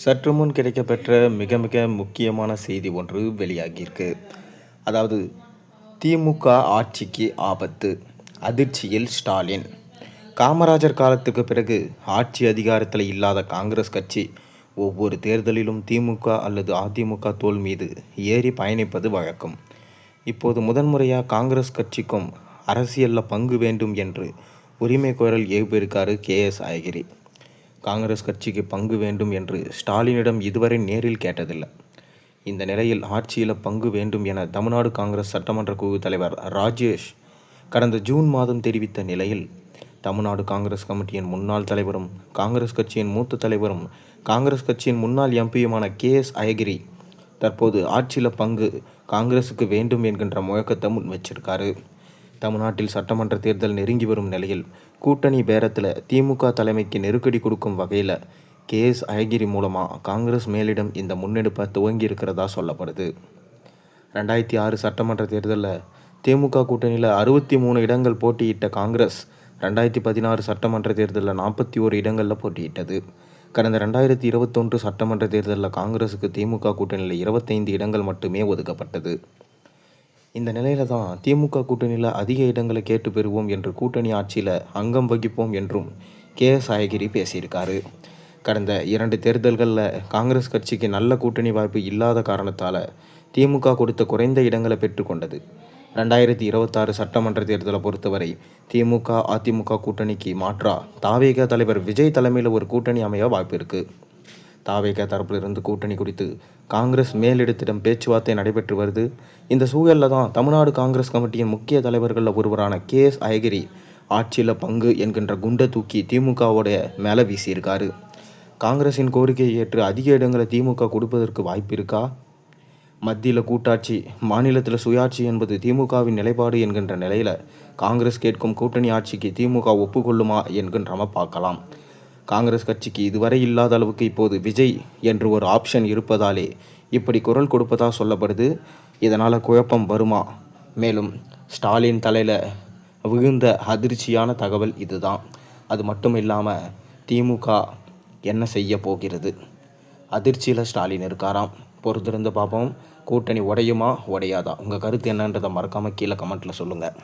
சற்று முன் கிடைக்கப்பெற்ற மிக மிக முக்கியமான செய்தி ஒன்று வெளியாகியிருக்கு. அதாவது, திமுக ஆட்சிக்கு ஆபத்து, அதிர்ச்சியில் ஸ்டாலின். காமராஜர் காலத்துக்கு பிறகு ஆட்சி அதிகாரத்தில் இல்லாத காங்கிரஸ் கட்சி ஒவ்வொரு தேர்தலிலும் திமுக அல்லது அதிமுக தோள் மீது ஏறி பயணிப்பது வழக்கம். இப்போது முதன்முறையாக காங்கிரஸ் கட்சிக்கும் அரசியலில் பங்கு வேண்டும் என்று உரிமை கோரல் எழுப்பியிருக்காரு KS அழகிரி. காங்கிரஸ் கட்சிக்கு பங்கு வேண்டும் என்று ஸ்டாலினிடம் இதுவரை நேரில் கேட்டதில்லை. இந்த நிலையில் ஆட்சியில் பங்கு வேண்டும் என தமிழ்நாடு காங்கிரஸ் சட்டமன்ற குழு தலைவர் ராஜேஷ் கடந்த ஜூன் மாதம் தெரிவித்த நிலையில், தமிழ்நாடு காங்கிரஸ் கமிட்டியின் முன்னாள் தலைவரும் காங்கிரஸ் கட்சியின் மூத்த தலைவரும் காங்கிரஸ் கட்சியின் முன்னாள் எம்பியுமான KS அழகிரி தற்போது ஆட்சியில் பங்கு காங்கிரஸுக்கு வேண்டும் என்கின்ற முழக்கத்தை முன் வச்சிருக்காரு. தமிழ்நாட்டில் சட்டமன்ற தேர்தல் நெருங்கி வரும் நிலையில் கூட்டணி பேரத்தில் திமுக தலைமைக்கு நெருக்கடி கொடுக்கும் வகையில் KS அழகிரி மூலமாக காங்கிரஸ் மேலிடம் இந்த முன்னெடுப்பை துவங்கி இருக்கிறதா சொல்லப்படுது. 2006 சட்டமன்ற தேர்தலில் திமுக கூட்டணியில் 63 இடங்கள் போட்டியிட்ட காங்கிரஸ் 2016 சட்டமன்ற தேர்தலில் 41 இடங்களில் போட்டியிட்டது. கடந்த 2021 சட்டமன்ற தேர்தலில் காங்கிரஸுக்கு திமுக கூட்டணியில் 25 இடங்கள் மட்டுமே ஒதுக்கப்பட்டது. இந்த நிலையில தான் திமுக கூட்டணியில் அதிக இடங்களை கேட்டு பெறுவோம் என்று கூட்டணி ஆட்சியில் அங்கம் வகிப்போம் என்றும் KS அழகிரி பேசியிருக்காரு. கடந்த 2 தேர்தல்களில் காங்கிரஸ் கட்சிக்கு நல்ல கூட்டணி வாய்ப்பு இல்லாத காரணத்தால் திமுக கொடுத்த குறைந்த இடங்களை பெற்றுக்கொண்டது. 2026 சட்டமன்ற தேர்தலை பொறுத்தவரை திமுக அதிமுக கூட்டணிக்கு மாற்றா தாவேகா தலைவர் விஜய் தலைமையில் ஒரு கூட்டணி அமைய வாய்ப்பு இருக்குது. தாவேகா தரப்பிலிருந்து கூட்டணி குறித்து காங்கிரஸ் மேலிடத்திடம் பேச்சுவார்த்தை நடைபெற்று வருது. இந்த சூழலில் தான் தமிழ்நாடு காங்கிரஸ் கமிட்டியின் முக்கிய தலைவர்களில் ஒருவரான KS அழகிரி ஆட்சியில் பங்கு என்கின்ற குண்டை தூக்கி திமுகவோடைய மேலே வீசியிருக்காரு. காங்கிரஸின் கோரிக்கையை ஏற்று அதிக இடங்களை திமுக கொடுப்பதற்கு வாய்ப்பு இருக்கா? மத்தியில் கூட்டாட்சி, மாநிலத்தில் சுயாட்சி என்பது திமுகவின் நிலைப்பாடு என்கின்ற நிலையில் காங்கிரஸ் கேட்கும் கூட்டணி ஆட்சிக்கு திமுக ஒப்புக்கொள்ளுமா என்கின்றம பார்க்கலாம். காங்கிரஸ் கட்சிக்கு இதுவரை இல்லாத அளவுக்கு இப்போது விஜய் என்று ஒரு ஆப்ஷன் இருப்பதாலே இப்படி குரல் கொடுப்பதா சொல்லப்படுது. இதனால் குழப்பம் வருமா? மேலும் ஸ்டாலின் தலையில் விழுந்த அதிர்ச்சியான தகவல் இதுதான். அது மட்டும் இல்லாமல் திமுக என்ன செய்ய போகிறது? அதிர்ச்சியில் ஸ்டாலின் இருக்காராம். பொறுத்திருந்து பார்ப்போம். கூட்டணி உடையுமா உடையாதா? உங்கள் கருத்து என்னன்றதை மறக்காமல் கீழே கமெண்ட்டில் சொல்லுங்கள்.